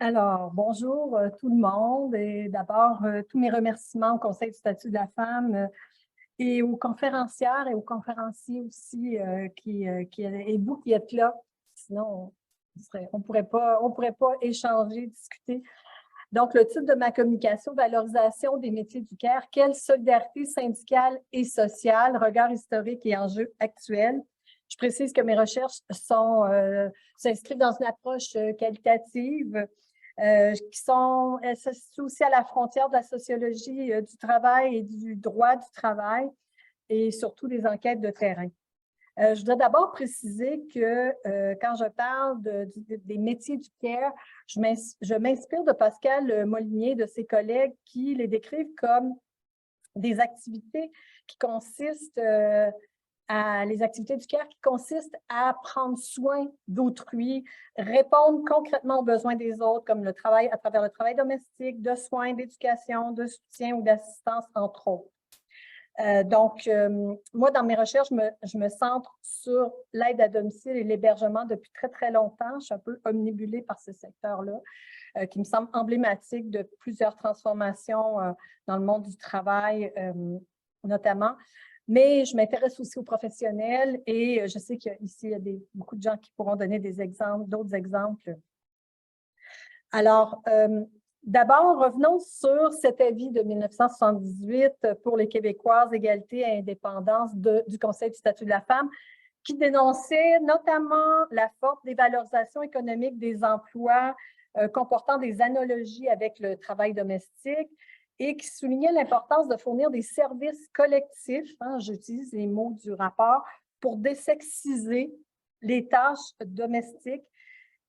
Alors, bonjour tout le monde et d'abord, tous mes remerciements au Conseil du statut de la femme et aux conférencières et aux conférenciers aussi et vous qui êtes là. Sinon, on pourrait pas échanger, discuter. Donc, le titre de ma communication, Valorisation des métiers du CARE, quelle solidarité syndicale et sociale, regard historique et enjeux actuels. Je précise que mes recherches s'inscrivent dans une approche qualitative elles se situent aussi à la frontière de la sociologie du travail et du droit du travail et surtout des enquêtes de terrain. Je voudrais d'abord préciser que quand je parle des métiers du care, je m'inspire de Pascal Molinier et de ses collègues qui les décrivent comme des activités qui consistent les activités du care qui consistent à prendre soin d'autrui, répondre concrètement aux besoins des autres, comme le travail à travers le travail domestique, de soins, d'éducation, de soutien ou d'assistance, entre autres. Moi, dans mes recherches, je me centre sur l'aide à domicile et l'hébergement depuis très, très longtemps. Je suis un peu omnibulée par ce secteur-là, qui me semble emblématique de plusieurs transformations dans le monde du travail, notamment. Mais je m'intéresse aussi aux professionnels et je sais qu'ici, il y a beaucoup de gens qui pourront donner des exemples, d'autres exemples. Alors, d'abord, revenons sur cet avis de 1978 pour les Québécoises, égalité et indépendance du Conseil du statut de la femme, qui dénonçait notamment la forte dévalorisation économique des emplois comportant des analogies avec le travail domestique, et qui soulignait l'importance de fournir des services collectifs, j'utilise les mots du rapport, pour désexiser les tâches domestiques.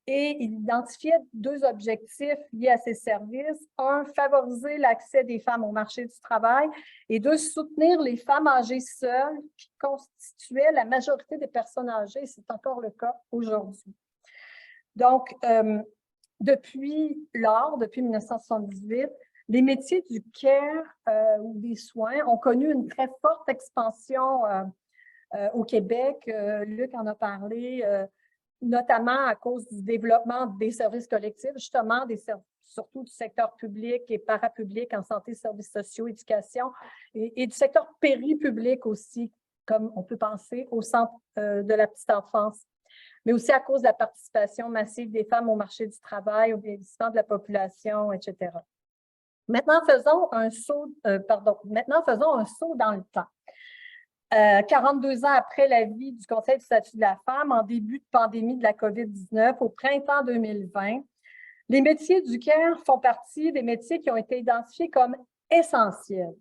Et il identifiait deux objectifs liés à ces services. Un, favoriser l'accès des femmes au marché du travail, et deux, soutenir les femmes âgées seules qui constituaient la majorité des personnes âgées. C'est encore le cas aujourd'hui. Donc, depuis 1978, les métiers du care ou des soins ont connu une très forte expansion au Québec. Luc en a parlé, notamment à cause du développement des services collectifs, justement, surtout du secteur public et parapublic en santé, services sociaux, éducation, et du secteur péripublic aussi, comme on peut penser au centre de la petite enfance, mais aussi à cause de la participation massive des femmes au marché du travail, au vieillissement de la population, etc. Maintenant, faisons un saut dans le temps. 42 ans après l'avis du Conseil du statut de la femme, en début de pandémie de la COVID-19, au printemps 2020, les métiers du care font partie des métiers qui ont été identifiés comme essentiels.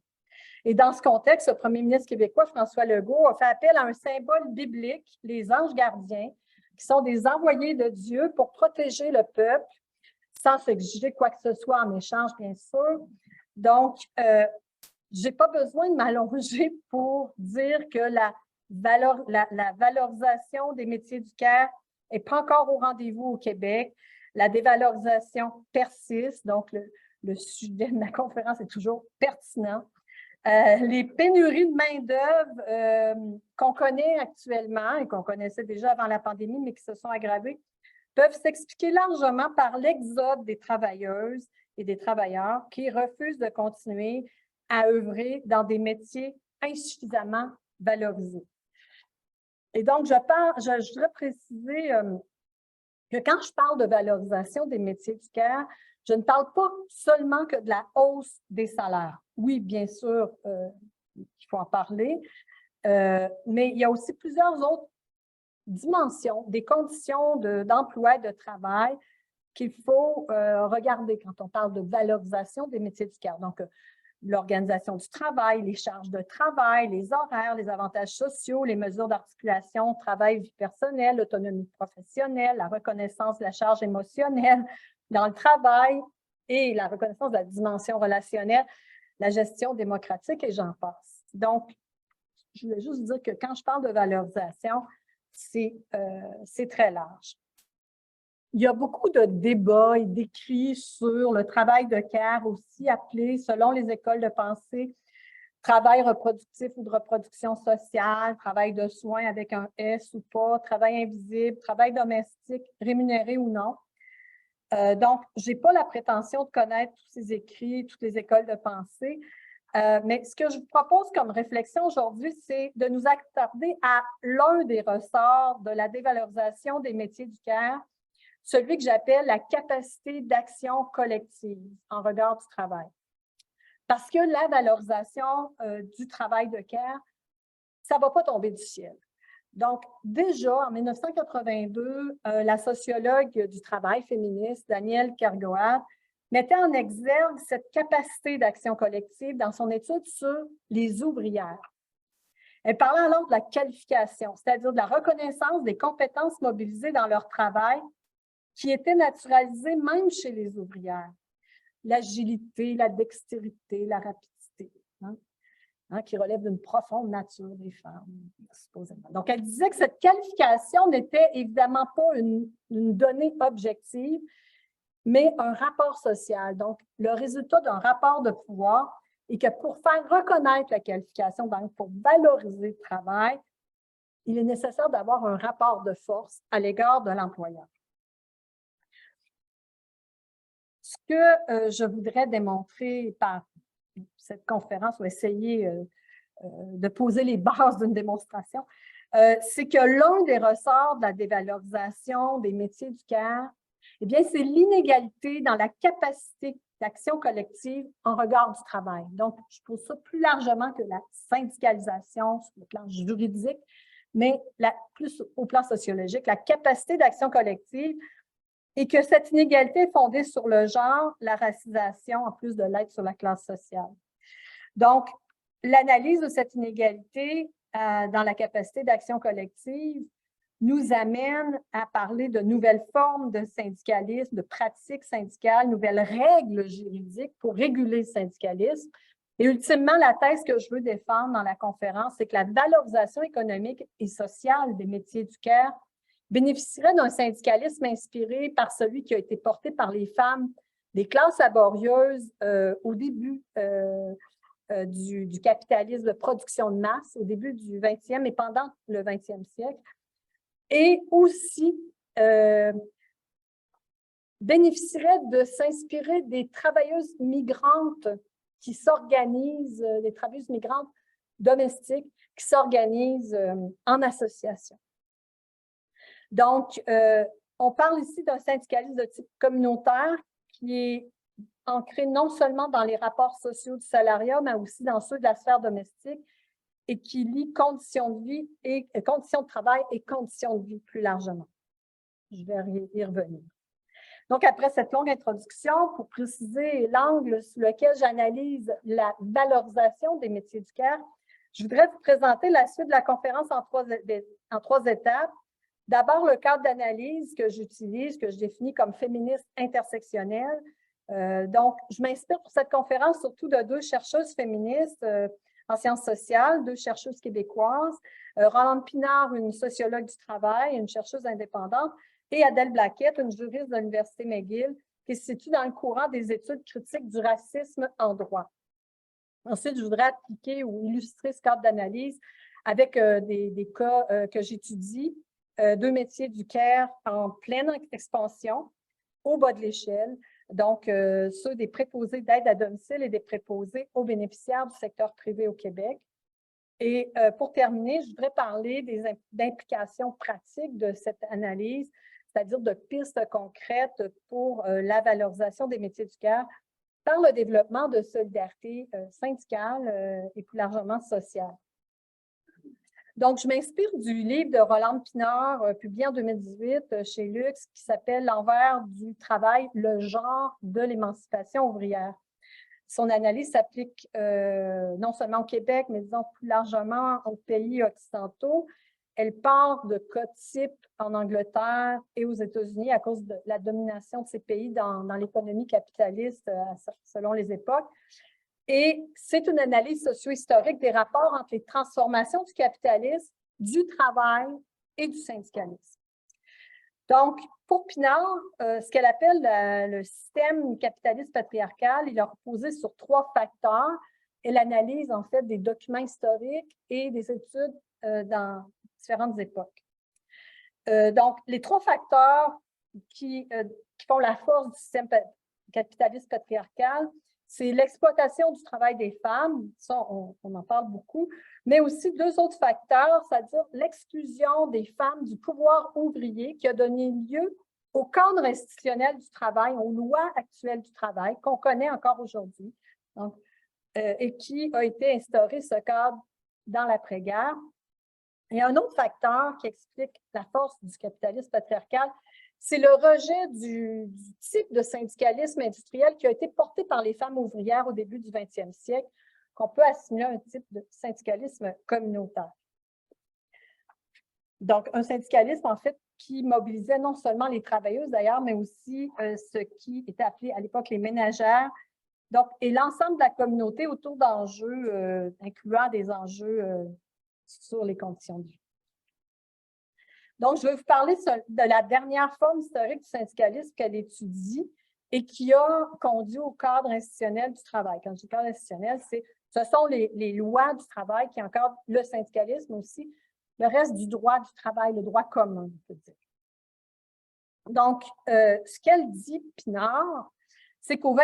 Et dans ce contexte, le premier ministre québécois, François Legault, a fait appel à un symbole biblique, les anges gardiens, qui sont des envoyés de Dieu pour protéger le peuple, sans s'exiger quoi que ce soit en échange, bien sûr. Donc, je n'ai pas besoin de m'allonger pour dire que la valorisation des métiers du care n'est pas encore au rendez-vous au Québec. La dévalorisation persiste, donc le sujet de ma conférence est toujours pertinent. Les pénuries de main-d'œuvre qu'on connaît actuellement et qu'on connaissait déjà avant la pandémie, mais qui se sont aggravées, peuvent s'expliquer largement par l'exode des travailleuses et des travailleurs qui refusent de continuer à œuvrer dans des métiers insuffisamment valorisés. Et donc, je voudrais préciser que quand je parle de valorisation des métiers du care, je ne parle pas seulement que de la hausse des salaires. Oui, bien sûr, il faut en parler, mais il y a aussi plusieurs autres dimensions, des conditions d'emploi et de travail qu'il faut regarder quand on parle de valorisation des métiers du care. Donc, l'organisation du travail, les charges de travail, les horaires, les avantages sociaux, les mesures d'articulation, travail, vie personnelle, l'autonomie professionnelle, la reconnaissance de la charge émotionnelle dans le travail et la reconnaissance de la dimension relationnelle, la gestion démocratique et j'en passe. Donc, je voulais juste dire que quand je parle de valorisation, c'est très large. Il y a beaucoup de débats et d'écrits sur le travail de care, aussi appelé, selon les écoles de pensée, travail reproductif ou de reproduction sociale, travail de soins avec un S ou pas, travail invisible, travail domestique, rémunéré ou non. Donc, je n'ai pas la prétention de connaître tous ces écrits, toutes les écoles de pensée, mais ce que je vous propose comme réflexion aujourd'hui, c'est de nous attarder à l'un des ressorts de la dévalorisation des métiers du care, celui que j'appelle la capacité d'action collective en regard du travail. Parce que la valorisation du travail de care, ça ne va pas tomber du ciel. Donc, déjà, en 1982, la sociologue du travail féministe, Danielle Kergoat, mettait en exergue cette capacité d'action collective dans son étude sur les ouvrières. Elle parlait alors de la qualification, c'est-à-dire de la reconnaissance des compétences mobilisées dans leur travail qui étaient naturalisées même chez les ouvrières. L'agilité, la dextérité, la rapidité, qui relève d'une profonde nature des femmes, supposément. Donc, elle disait que cette qualification n'était évidemment pas une donnée objective, mais un rapport social, donc le résultat d'un rapport de pouvoir, et que pour faire reconnaître la qualification, donc pour valoriser le travail, il est nécessaire d'avoir un rapport de force à l'égard de l'employeur. Ce que je voudrais démontrer par cette conférence, ou essayer de poser les bases d'une démonstration, c'est que l'un des ressorts de la dévalorisation des métiers du care, eh bien, c'est l'inégalité dans la capacité d'action collective en regard du travail. Donc, je pose ça plus largement que la syndicalisation sur le plan juridique, mais plus au plan sociologique, la capacité d'action collective, et que cette inégalité est fondée sur le genre, la racisation, en plus de l'aide sur la classe sociale. Donc, l'analyse de cette inégalité dans la capacité d'action collective nous amène à parler de nouvelles formes de syndicalisme, de pratiques syndicales, nouvelles règles juridiques pour réguler le syndicalisme. Et ultimement, la thèse que je veux défendre dans la conférence, c'est que la valorisation économique et sociale des métiers du care bénéficierait d'un syndicalisme inspiré par celui qui a été porté par les femmes des classes laborieuses au début du capitalisme de production de masse, au début du 20e et pendant le 20e siècle, et aussi bénéficierait de s'inspirer des travailleuses migrantes qui s'organisent, des travailleuses migrantes domestiques qui s'organisent en association. Donc, on parle ici d'un syndicalisme de type communautaire qui est ancré non seulement dans les rapports sociaux du salariat, mais aussi dans ceux de la sphère domestique et qui lie conditions de vie et conditions de travail et conditions de vie plus largement. Je vais y revenir. Donc, après cette longue introduction, pour préciser l'angle sur lequel j'analyse la valorisation des métiers du care, je voudrais vous présenter la suite de la conférence en trois étapes. D'abord, le cadre d'analyse que j'utilise, que je définis comme féministe intersectionnel. Donc, je m'inspire pour cette conférence surtout de deux chercheuses féministes en sciences sociales, deux chercheuses québécoises, Rolande Pinard, une sociologue du travail, une chercheuse indépendante, et Adèle Blaquette, une juriste de l'Université McGill, qui se situe dans le courant des études critiques du racisme en droit. Ensuite, je voudrais appliquer ou illustrer ce cadre d'analyse avec des cas que j'étudie, deux métiers du care en pleine expansion, au bas de l'échelle, donc ceux des préposés d'aide à domicile et des préposés aux bénéficiaires du secteur privé au Québec. Et pour terminer, je voudrais parler d'implications pratiques de cette analyse, c'est-à-dire de pistes concrètes pour la valorisation des métiers du care par le développement de solidarité syndicale et plus largement sociale. Donc, je m'inspire du livre de Rolande Pinard, publié en 2018 chez Lux, qui s'appelle « L'envers du travail, le genre de l'émancipation ouvrière ». Son analyse s'applique non seulement au Québec, mais disons plus largement aux pays occidentaux. Elle part de cas types en Angleterre et aux États-Unis à cause de la domination de ces pays dans l'économie capitaliste selon les époques. Et c'est une analyse socio-historique des rapports entre les transformations du capitalisme, du travail et du syndicalisme. Donc, pour Pinard, ce qu'elle appelle le système capitaliste patriarcal, il a reposé sur trois facteurs. Elle analyse en fait des documents historiques et des études dans différentes époques. Donc, les trois facteurs qui font la force du système capitaliste patriarcal, c'est l'exploitation du travail des femmes, ça on en parle beaucoup, mais aussi deux autres facteurs, c'est-à-dire l'exclusion des femmes du pouvoir ouvrier qui a donné lieu au cadre institutionnel du travail, aux lois actuelles du travail qu'on connaît encore aujourd'hui, et qui a été instauré ce cadre dans l'après-guerre. Et un autre facteur qui explique la force du capitalisme patriarcal, c'est le rejet du type de syndicalisme industriel qui a été porté par les femmes ouvrières au début du 20e siècle, qu'on peut assimiler à un type de syndicalisme communautaire. Donc, un syndicalisme, en fait, qui mobilisait non seulement les travailleuses d'ailleurs, mais aussi ce qui était appelé à l'époque les ménagères, donc, et l'ensemble de la communauté autour d'enjeux, incluant des enjeux sur les conditions de vie. Donc, je vais vous parler de la dernière forme historique du syndicalisme qu'elle étudie et qui a conduit au cadre institutionnel du travail. Quand je dis cadre institutionnel, ce sont les lois du travail qui encadrent le syndicalisme aussi, le reste du droit du travail, le droit commun, on peut dire. Donc, ce qu'elle dit, Pinard, c'est qu'au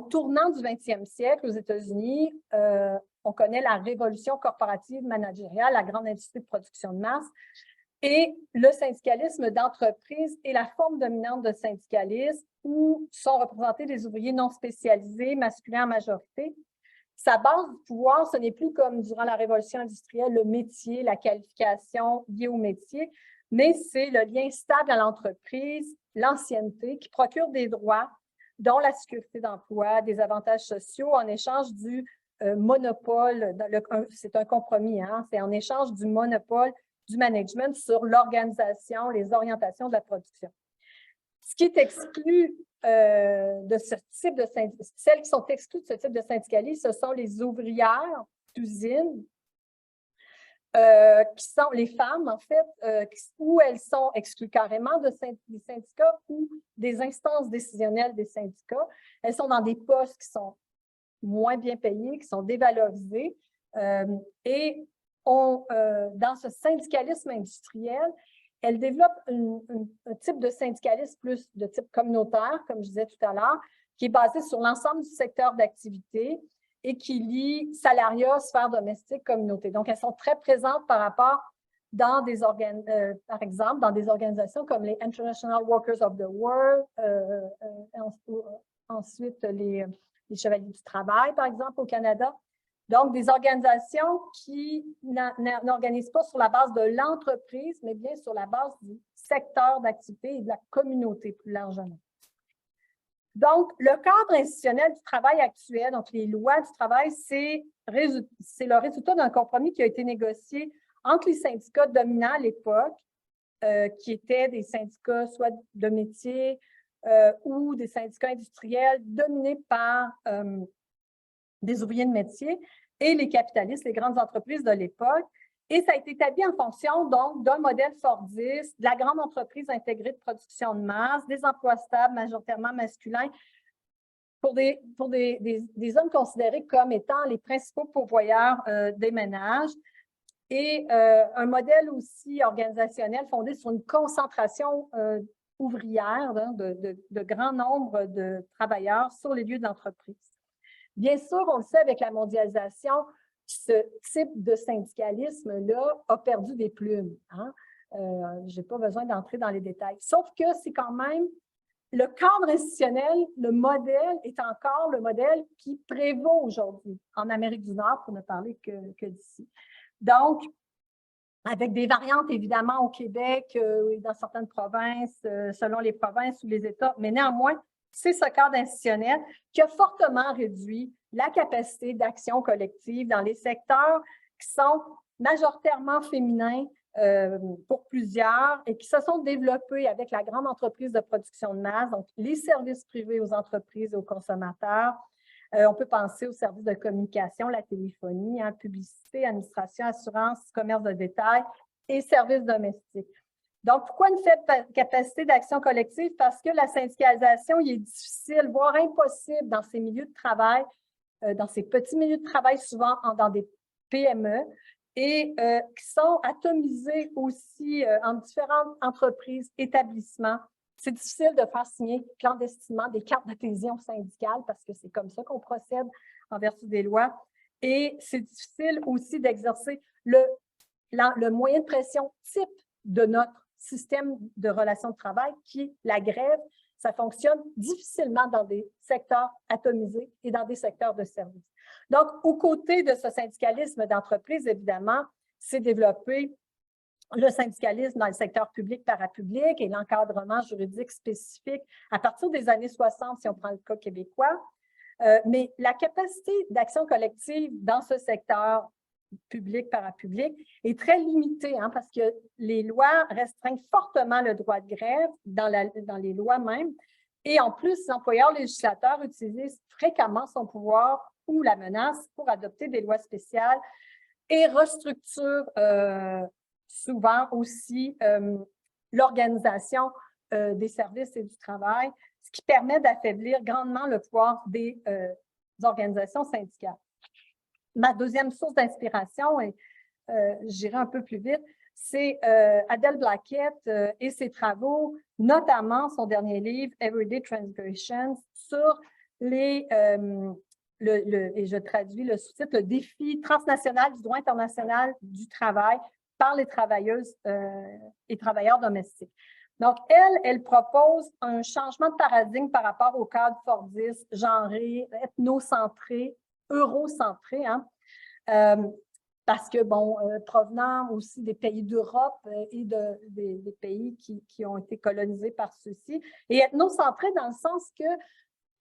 tournant du 20e siècle, aux États-Unis, on connaît la révolution corporative managériale, la grande industrie de production de masse, et le syndicalisme d'entreprise est la forme dominante de syndicalisme où sont représentés des ouvriers non spécialisés, masculins en majorité. Sa base du pouvoir, ce n'est plus comme durant la révolution industrielle, le métier, la qualification liée au métier, mais c'est le lien stable à l'entreprise, l'ancienneté, qui procure des droits, dont la sécurité d'emploi, des avantages sociaux en échange du monopole, c'est un compromis, hein, c'est en échange du monopole du management sur l'organisation, les orientations de la production. Ce qui est exclu de ce type de syndicalisme, celles qui sont exclues de ce type de syndicalisme, ce sont les ouvrières d'usines, qui sont les femmes, en fait, où elles sont exclues carrément des syndicats ou des instances décisionnelles des syndicats. Elles sont dans des postes qui sont moins bien payés, qui sont dévalorisés, et dans ce syndicalisme industriel, elle développe un type de syndicalisme plus de type communautaire, comme je disais tout à l'heure, qui est basé sur l'ensemble du secteur d'activité et qui lie salariat, sphère domestique, communauté. Donc, elles sont très présentes par rapport dans des par exemple, dans des organisations comme les International Workers of the World, ensuite les Chevaliers du Travail, par exemple, au Canada. Donc, des organisations qui n'organisent pas sur la base de l'entreprise, mais bien sur la base du secteur d'activité et de la communauté plus largement. Donc, le cadre institutionnel du travail actuel, donc les lois du travail, c'est le résultat d'un compromis qui a été négocié entre les syndicats dominants à l'époque, qui étaient des syndicats soit de métier ou des syndicats industriels dominés par des ouvriers de métier et les capitalistes, les grandes entreprises de l'époque. Et ça a été établi en fonction donc d'un modèle fordiste, de la grande entreprise intégrée de production de masse, des emplois stables majoritairement masculins pour des hommes considérés comme étant les principaux pourvoyeurs des ménages et un modèle aussi organisationnel fondé sur une concentration ouvrière de grand nombre de travailleurs sur les lieux d'entreprise. Bien sûr, on le sait avec la mondialisation, ce type de syndicalisme-là a perdu des plumes. Hein? Je n'ai pas besoin d'entrer dans les détails. Sauf que c'est quand même le cadre institutionnel, le modèle est encore le modèle qui prévaut aujourd'hui en Amérique du Nord, pour ne parler que d'ici. Donc, avec des variantes évidemment au Québec et dans certaines provinces, selon les provinces ou les États, mais néanmoins, c'est ce cadre institutionnel qui a fortement réduit la capacité d'action collective dans les secteurs qui sont majoritairement féminins pour plusieurs et qui se sont développés avec la grande entreprise de production de masse, donc les services privés aux entreprises et aux consommateurs. On peut penser aux services de communication, la téléphonie, hein, publicité, administration, assurance, commerce de détail et services domestiques. Donc, pourquoi une faible capacité d'action collective? Parce que la syndicalisation, il est difficile, voire impossible dans ces milieux de travail, dans ces petits milieux de travail, souvent dans des PME, et qui sont atomisés aussi en différentes entreprises, établissements C'est difficile de faire signer clandestinement des cartes d'adhésion syndicale parce que c'est comme ça qu'on procède en vertu des lois. Et c'est difficile aussi d'exercer le moyen de pression type de notre système de relations de travail qui est la grève. Ça fonctionne difficilement dans des secteurs atomisés et dans des secteurs de services. Donc, aux côtés de ce syndicalisme d'entreprise, évidemment, s'est développé le syndicalisme dans le secteur public-parapublic et l'encadrement juridique spécifique à partir des années 60, si on prend le cas québécois. Mais la capacité d'action collective dans ce secteur public-parapublic est très limitée, hein, parce que les lois restreignent fortement le droit de grève dans les lois même. Et en plus, l'employeur législateur utilise fréquemment son pouvoir ou la menace pour adopter des lois spéciales et restructure souvent aussi l'organisation des services et du travail, ce qui permet d'affaiblir grandement le pouvoir des organisations syndicales. Ma deuxième source d'inspiration, et j'irai un peu plus vite, c'est Adèle Blackett et ses travaux, notamment son dernier livre, Everyday Transgressions, sur les, et je traduis le sous-titre, le défi transnational du droit international du travail par les travailleuses et travailleurs domestiques. Donc, elle propose un changement de paradigme par rapport au cadre fordiste, genré, ethnocentré, eurocentré, hein, parce que, bon, provenant aussi des pays d'Europe et des pays qui ont été colonisés par ceux-ci, et ethnocentré dans le sens que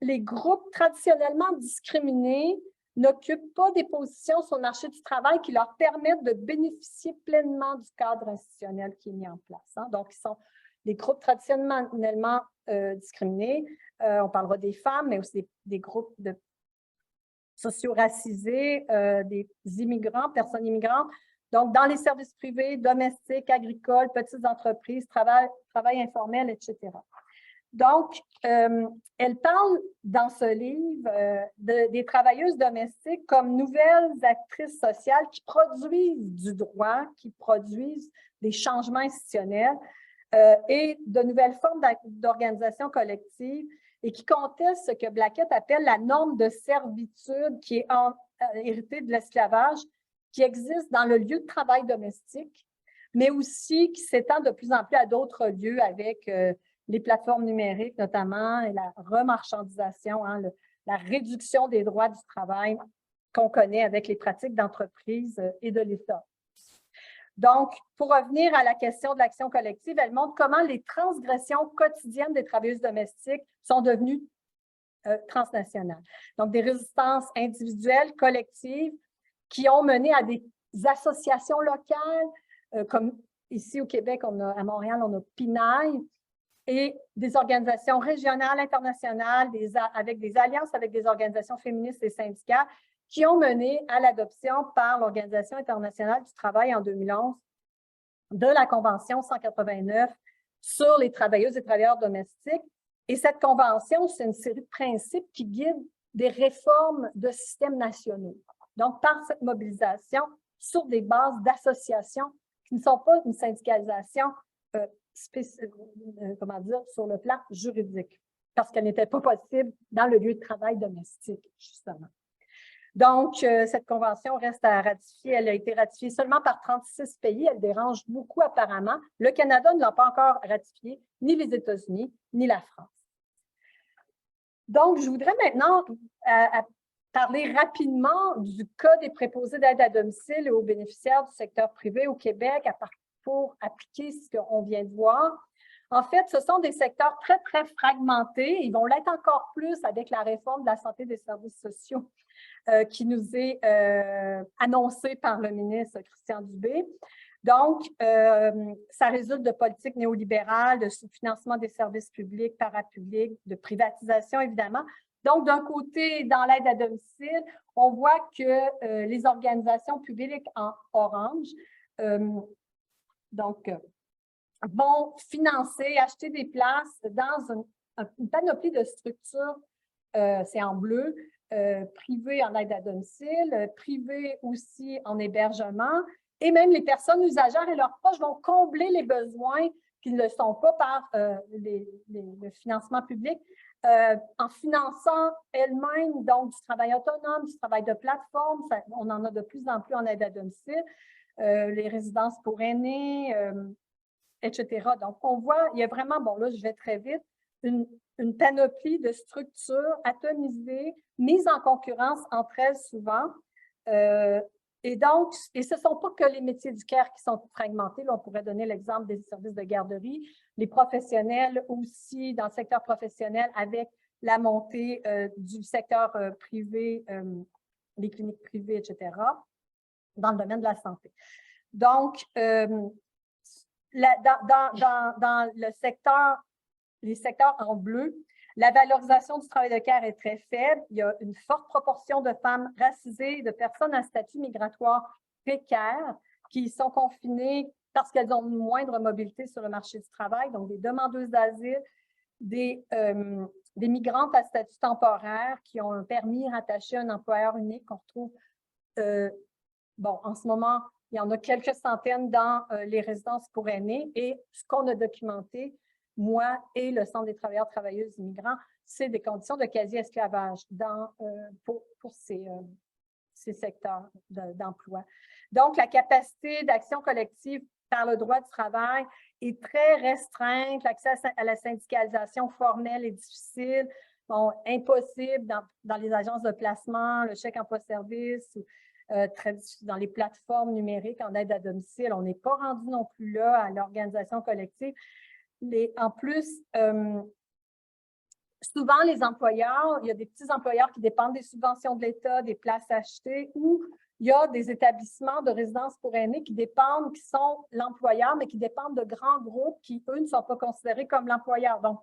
les groupes traditionnellement discriminés n'occupent pas des positions sur le marché du travail qui leur permettent de bénéficier pleinement du cadre institutionnel qui est mis en place, hein. Donc, ils sont des groupes traditionnellement discriminés. On parlera des femmes, mais aussi des groupes de socio-racisés, des immigrants, personnes immigrantes. Donc, dans les services privés, domestiques, agricoles, petites entreprises, travail informel, etc. Donc, elle parle dans ce livre des travailleuses domestiques comme nouvelles actrices sociales qui produisent du droit, qui produisent des changements institutionnels et de nouvelles formes d'organisation collective et qui contestent ce que Blackett appelle la norme de servitude qui est héritée de l'esclavage, qui existe dans le lieu de travail domestique, mais aussi qui s'étend de plus en plus à d'autres lieux avec les plateformes numériques notamment et la remarchandisation, hein, la réduction des droits du travail qu'on connaît avec les pratiques d'entreprise et de l'État. Donc, pour revenir à la question de l'action collective, elle montre comment les transgressions quotidiennes des travailleuses domestiques sont devenues transnationales. Donc, des résistances individuelles, collectives, qui ont mené à des associations locales, comme ici au Québec, à Montréal, on a PINAI, et des organisations régionales, internationales, avec des alliances avec des organisations féministes et syndicales, qui ont mené à l'adoption par l'Organisation internationale du travail en 2011 de la Convention 189 sur les travailleuses et travailleurs domestiques. Et cette convention, c'est une série de principes qui guident des réformes de systèmes nationaux. Donc, par cette mobilisation, sur des bases d'associations qui ne sont pas une syndicalisation comment dire, sur le plan juridique, parce qu'elle n'était pas possible dans le lieu de travail domestique, justement. Donc, cette convention reste à ratifier. Elle a été ratifiée seulement par 36 pays. Elle dérange beaucoup apparemment. Le Canada ne l'a pas encore ratifiée, ni les États-Unis, ni la France. Donc, je voudrais maintenant parler rapidement du cas des préposés d'aide à domicile et aux bénéficiaires du secteur privé au Québec pour appliquer ce qu'on vient de voir. En fait, ce sont des secteurs très, très fragmentés. Ils vont l'être encore plus avec la réforme de la santé des services sociaux qui nous est annoncée par le ministre Christian Dubé. Donc, ça résulte de politiques néolibérales, de sous-financement des services publics, parapublics, de privatisation, évidemment. Donc, d'un côté, dans l'aide à domicile, on voit que les organisations publiques en orange vont financer, acheter des places dans une panoplie de structures, c'est en bleu, privées en aide à domicile, privées aussi en hébergement, et même les personnes usagères et leurs proches vont combler les besoins qui ne le sont pas par le financement public, en finançant elles-mêmes donc du travail autonome, du travail de plateforme. On en a de plus en plus en aide à domicile, les résidences pour aînés, etc. Donc, on voit, il y a vraiment, bon là, je vais très vite, une panoplie de structures atomisées, mises en concurrence entre elles souvent. Et donc, ce ne sont pas que les métiers du care qui sont fragmentés. Là, on pourrait donner l'exemple des services de garderie, les professionnels aussi dans le secteur professionnel avec la montée du secteur privé, les cliniques privées, etc., dans le domaine de la santé. Donc, dans le secteur, les secteurs en bleu, la valorisation du travail de care est très faible. Il y a une forte proportion de femmes racisées, de personnes à statut migratoire précaire qui sont confinées parce qu'elles ont une moindre mobilité sur le marché du travail, donc des demandeuses d'asile, des migrantes à statut temporaire qui ont un permis rattaché à un employeur unique qu'on retrouve, bon, en ce moment, il y en a quelques centaines dans les résidences pour aînés et ce qu'on a documenté, moi et le Centre des travailleurs travailleuses immigrants, c'est des conditions de quasi-esclavage pour ces secteurs d'emploi. Donc, la capacité d'action collective par le droit du travail est très restreinte. L'accès à la syndicalisation formelle est difficile, bon, impossible dans les agences de placement, le chèque emploi-service, très difficile dans les plateformes numériques en aide à domicile. On n'est pas rendu non plus là à l'organisation collective. En plus, souvent, les employeurs, il y a des petits employeurs qui dépendent des subventions de l'État, des places achetées, ou il y a des établissements de résidence pour aînés qui sont l'employeur, mais qui dépendent de grands groupes qui, eux, ne sont pas considérés comme l'employeur. Donc,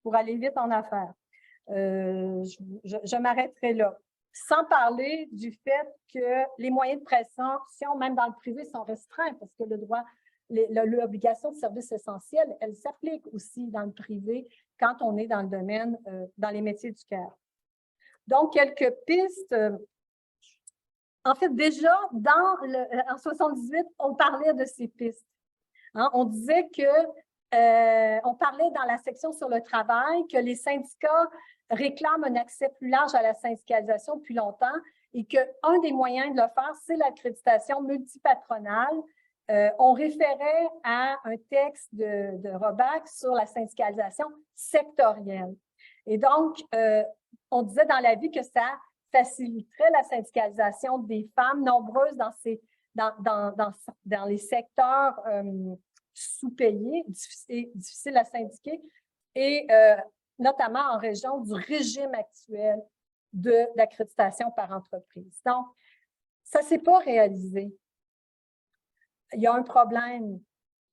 pour aller vite en affaires, je m'arrêterai là. Sans parler du fait que les moyens de pression, même dans le privé, sont restreints parce que le droit, l'obligation de service essentiel, elle s'applique aussi dans le privé quand on est dans le domaine, dans les métiers du care. Donc, quelques pistes. En fait, déjà, en 78, on parlait de ces pistes. Hein, on disait on parlait dans la section sur le travail que les syndicats réclament un accès plus large à la syndicalisation depuis longtemps et qu'un des moyens de le faire, c'est l'accréditation multipatronale. On référait à un texte de Roback sur la syndicalisation sectorielle. Et donc, on disait dans l'avis que ça faciliterait la syndicalisation des femmes nombreuses dans les secteurs sous-payés, difficiles à syndiquer, et notamment en région du régime actuel de l'accréditation par entreprise. Donc, ça ne s'est pas réalisé. Il y a un problème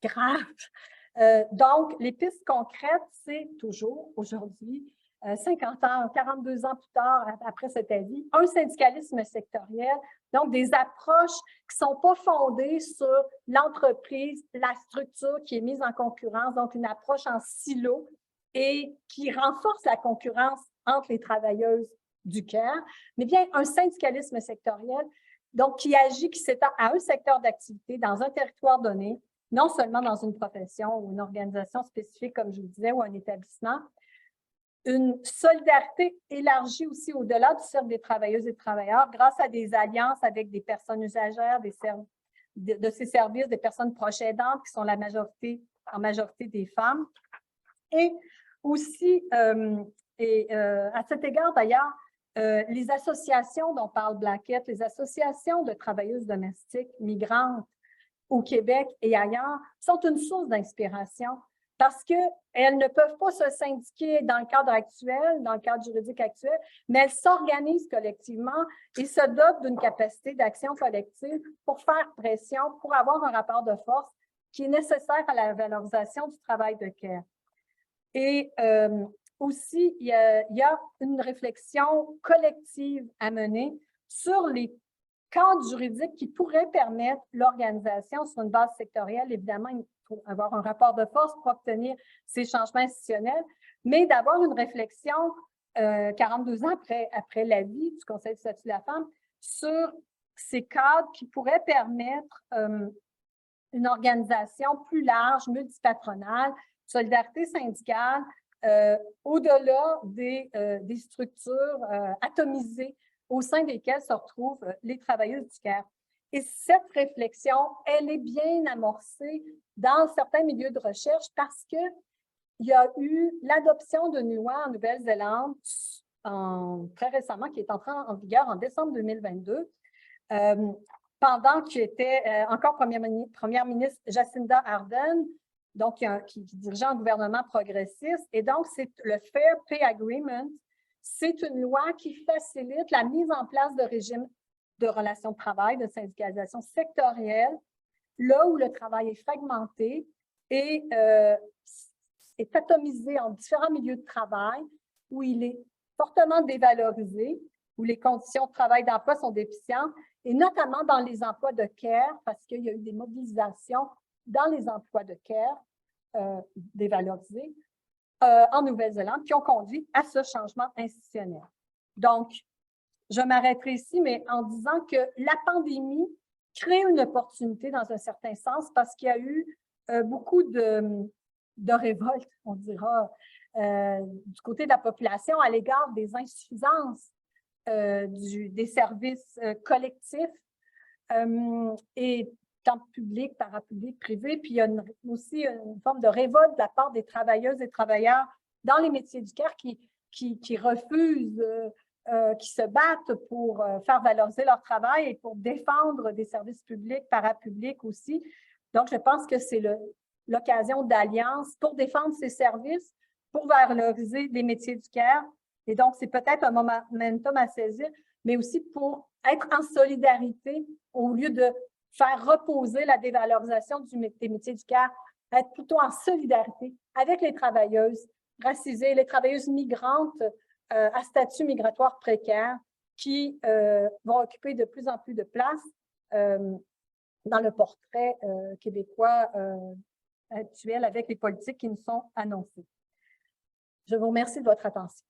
grave. Donc, les pistes concrètes, c'est toujours aujourd'hui, 50 ans, 42 ans plus tard, après cet avis, un syndicalisme sectoriel, donc des approches qui ne sont pas fondées sur l'entreprise, la structure qui est mise en concurrence, donc une approche en silo et qui renforce la concurrence entre les travailleuses du care, mais bien un syndicalisme sectoriel, donc qui agit, qui s'étend à un secteur d'activité dans un territoire donné, non seulement dans une profession ou une organisation spécifique, comme je vous disais, ou un établissement. Une solidarité élargie aussi au-delà du cercle des travailleuses et travailleurs grâce à des alliances avec des personnes usagères, de ces services, des personnes proches aidantes qui sont en majorité des femmes. Et aussi, à cet égard d'ailleurs, les associations dont parle Blackett, les associations de travailleuses domestiques migrantes au Québec et ailleurs, sont une source d'inspiration parce qu'elles ne peuvent pas se syndiquer dans le cadre actuel, dans le cadre juridique actuel, mais elles s'organisent collectivement et se dotent d'une capacité d'action collective pour faire pression, pour avoir un rapport de force qui est nécessaire à la valorisation du travail de care. Et aussi, il y a une réflexion collective à mener sur les cadres juridiques qui pourraient permettre l'organisation sur une base sectorielle. Évidemment, il faut avoir un rapport de force pour obtenir ces changements institutionnels, mais d'avoir une réflexion 42 ans après l'avis du Conseil du statut de la femme sur ces cadres qui pourraient permettre une organisation plus large, multipatronale, solidarité syndicale, au-delà des structures atomisées au sein desquelles se retrouvent les travailleuses du CARE. Et cette réflexion, elle est bien amorcée dans certains milieux de recherche parce qu'il y a eu l'adoption d'une loi en Nouvelle-Zélande très récemment, qui est entrée en vigueur en décembre 2022, pendant qu'il était encore première ministre Jacinda Ardern, donc qui dirigeait un gouvernement progressiste. Et donc, c'est le Fair Pay Agreement. C'est une loi qui facilite la mise en place de régimes de relations de travail, de syndicalisation sectorielle, là où le travail est fragmenté et est atomisé en différents milieux de travail, où il est fortement dévalorisé, où les conditions de travail d'emploi sont déficientes, et notamment dans les emplois de care, parce qu'il y a eu des mobilisations dans les emplois de care dévalorisés en Nouvelle-Zélande qui ont conduit à ce changement institutionnel. Donc, je m'arrêterai ici, mais en disant que la pandémie crée une opportunité dans un certain sens parce qu'il y a eu beaucoup de révoltes, on dira, du côté de la population à l'égard des insuffisances des services collectifs et tant public, parapublic, privé. Puis il y a aussi une forme de révolte de la part des travailleuses et travailleurs dans les métiers du CARE qui refusent, qui se battent pour faire valoriser leur travail et pour défendre des services publics, parapublics aussi. Donc, je pense que c'est l'occasion d'alliance pour défendre ces services, pour valoriser les métiers du CARE. Et donc, c'est peut-être un momentum à saisir, mais aussi pour être en solidarité au lieu de faire reposer la dévalorisation des métiers du CARE, être plutôt en solidarité avec les travailleuses racisées, les travailleuses migrantes à statut migratoire précaire qui vont occuper de plus en plus de place dans le portrait québécois actuel avec les politiques qui nous sont annoncées. Je vous remercie de votre attention.